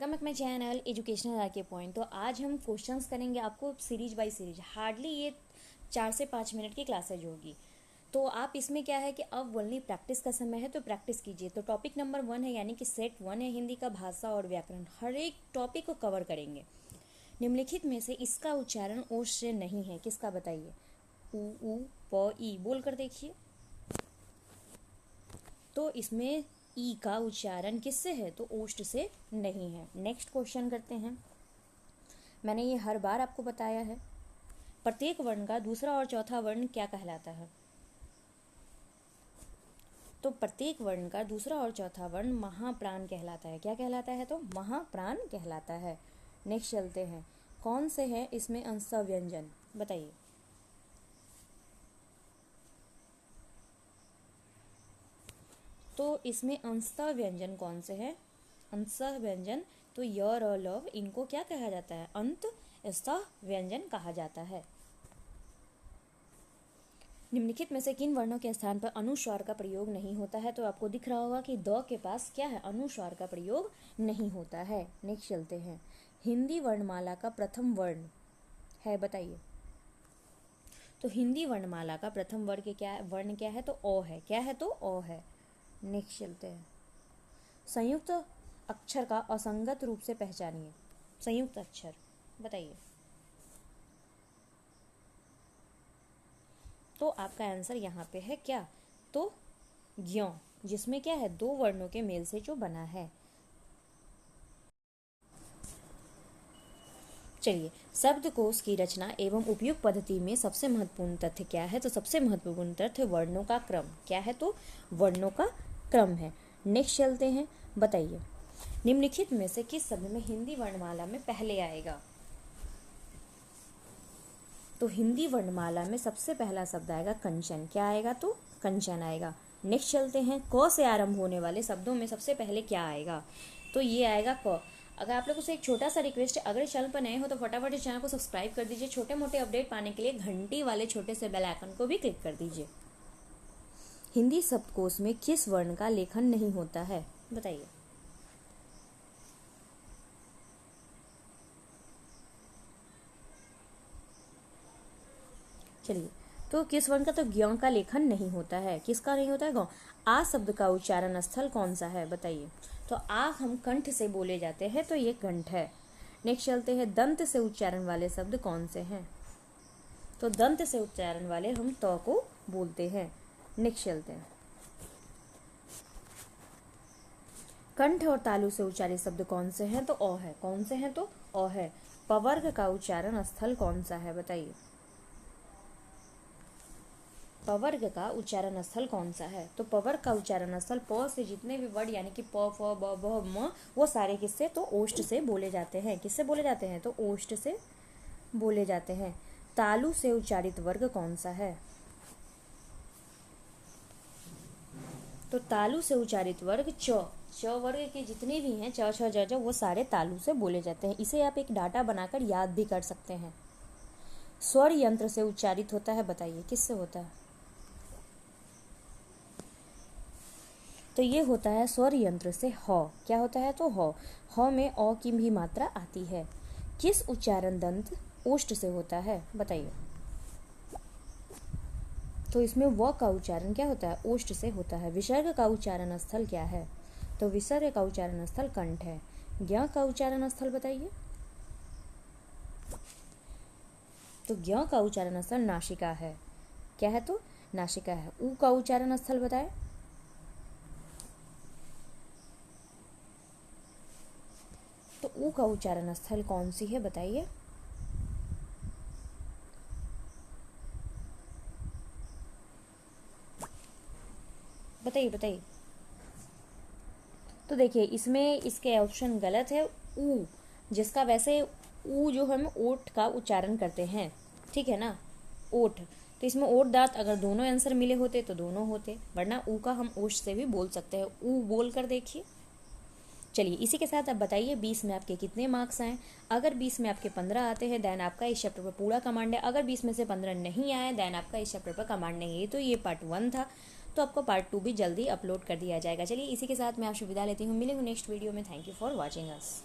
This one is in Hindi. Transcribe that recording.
Welcome back my channel educational आके पॉइंट। तो आज हम क्वेश्चंस करेंगे आपको सीरीज बाय सीरीज। हार्डली ये 4 से 5 मिनट की क्लासेज होगी। तो आप इसमें क्या है कि अब ओनली प्रैक्टिस का समय है, तो प्रैक्टिस कीजिए। तो टॉपिक नंबर 1 है, यानी कि सेट 1 है हिंदी का, भाषा और व्याकरण। हर एक टॉपिक को कवर करेंगे। निम्नलिखित में से इसका उच्चारण ओश से नहीं है, किसका बताइए? उ प ई बोल कर देखिए। तो इसमें ई का उच्चारण किससे है? तो ओष्ठ से नहीं है। नेक्स्ट क्वेश्चन करते हैं। मैंने ये हर बार आपको बताया है। प्रत्येक वर्ण का दूसरा और चौथा वर्ण क्या कहलाता है? तो प्रत्येक वर्ण का दूसरा और चौथा वर्ण महाप्राण कहलाता है। क्या कहलाता है? तो महाप्राण कहलाता है। नेक्स्ट चलते हैं। कौन से हैं इसमें अंश व्यंजन? बताइए। तो इसमें अंशतः व्यंजन कौन से हैं? अंशतः व्यंजन तो य र लव, इनको क्या कहा जाता है? अंतःस्थः व्यंजन कहा जाता है। निम्नलिखित में से किन वर्णों के स्थान पर अनुस्वार का प्रयोग नहीं होता है? तो आपको दिख रहा होगा कि द के पास क्या है? अनुस्वार का प्रयोग नहीं होता है। नेक्स्ट चलते हैं। हिंदी वर्णमाला का प्रथम वर्ण है, बताइए। तो हिंदी वर्णमाला का प्रथम वर्ण क्या है? तो ओ है। क्या है? तो ओ है। नेक्स्ट चलते हैं। संयुक्त अक्षर का असंगत रूप से पहचानिए। संयुक्त अक्षर बताइए। तो आपका आंसर यहाँ पे है क्या? तो ज्ञ, जिसमें क्या है? दो वर्णों के मेल से जो बना है। चलिए, शब्दकोश की रचना एवं उपयोग पद्धति में सबसे महत्वपूर्ण तथ्य क्या है? तो सबसे महत्वपूर्ण तथ्य वर्णों का क्रम। क्या है? तो वर्णों का क्रम है। नेक्स्ट चलते हैं। बताइए, निम्नलिखित में से किस शब्द में हिंदी वर्णमाला में पहले आएगा? तो हिंदी वर्णमाला में सबसे पहला शब्द आएगा कंचन। क्या आएगा? तो कंचन आएगा। नेक्स्ट चलते हैं। क से आरंभ होने वाले शब्दों में सबसे पहले क्या आएगा? तो ये आएगा क। अगर आप लोगों से एक छोटा सा रिक्वेस्ट है, अगर चैनल पर नए हो तो फटाफट इस चैनल को सब्सक्राइब कर दीजिए। छोटे मोटे अपडेट पाने के लिए घंटी वाले छोटे से बेल आइकन को भी क्लिक कर दीजिए। हिंदी शब्दकोश में किस वर्ण का लेखन नहीं होता है? बताइए। चलिए, तो किस वर्ण का? तो ज्ञ का लेखन नहीं होता है। किसका नहीं होता है? गौ। आ शब्द का उच्चारण स्थल कौन सा है? बताइए। तो आ हम कंठ से बोले जाते हैं, तो ये कंठ है। नेक्स्ट चलते हैं। दंत से उच्चारण वाले शब्द कौन से हैं? तो दंत से उच्चारण वाले हम त को बोलते हैं। नेक्स्ट चलते हैं। कंठ और तालु से उच्चारित शब्द कौन से हैं? तो अ है। कौन से हैं? तो अ है। पवर्ग का उच्चारण स्थल कौन सा है? बताइए। पवर्ग का उच्चारण स्थल कौन सा है? तो पवर्ग का उच्चारण स्थल प से जितने भी वर्ड यानी कि प, फ, ब, भ, म, वो सारे किससे? तो ओष्ठ से बोले जाते हैं। किससे बोले जाते हैं? तो ओष्ठ से बोले जाते हैं। तालु से उच्चारित वर्ग कौन सा है? तो तालु से उच्चारित वर्ग च। च वर्ग के जितने भी हैं, च, छ, ज, ज, वो सारे तालु से बोले जाते हैं। इसे आप एक डाटा बनाकर याद भी कर सकते हैं। स्वर यंत्र से उच्चारित होता है, बताइए किससे होता है? तो ये होता है स्वर यंत्र से ह। क्या होता है? तो ह में अ की भी मात्रा आती है। किस उच्चारण दंत ओष्ठ से होता है? बताइए। तो इसमें व का उच्चारण क्या होता है? ओष्ठ से होता है। विसर्ग का उच्चारण स्थल क्या है? तो विसर्ग का उच्चारण स्थल कंठ है। ज्ञ का उच्चारण स्थल बताइए। तो ज्ञ का उच्चारण स्थल नासिका है। क्या है? तो नासिका है। उ का उच्चारण स्थल बताएं। तो उ का उच्चारण स्थल कौन सी है? बताइए। बताइए बताइए। तो देखिए, इसमें इसके ऑप्शन गलत है। ऊ, जिसका वैसे ऊ जो हम ओठ का उच्चारण करते हैं, ठीक है ना? ओठ। तो इसमें ओठ दांत अगर दोनों आंसर मिले होते तो दोनों होते, वरना ऊ का हम ओठ से भी बोल सकते हैं। ऊ बोल कर देखिए। चलिए, इसी के साथ आप बताइए 20 में आपके कितने मार्क्स आए? अगर 20 में आपके 15 आते हैं देन आपका इस चैप्टर पर पूरा कमांड है। अगर 20 में से 15 नहीं आए देन आपका इस चैप्टर पर कमांड नहीं है। तो ये पार्ट 1 था, तो आपको पार्ट 2 भी जल्दी अपलोड कर दिया जाएगा। चलिए, इसी के साथ मैं आपसे विदा लेती हूँ। मिलेंगे नेक्स्ट वीडियो में। Thank you for watching us.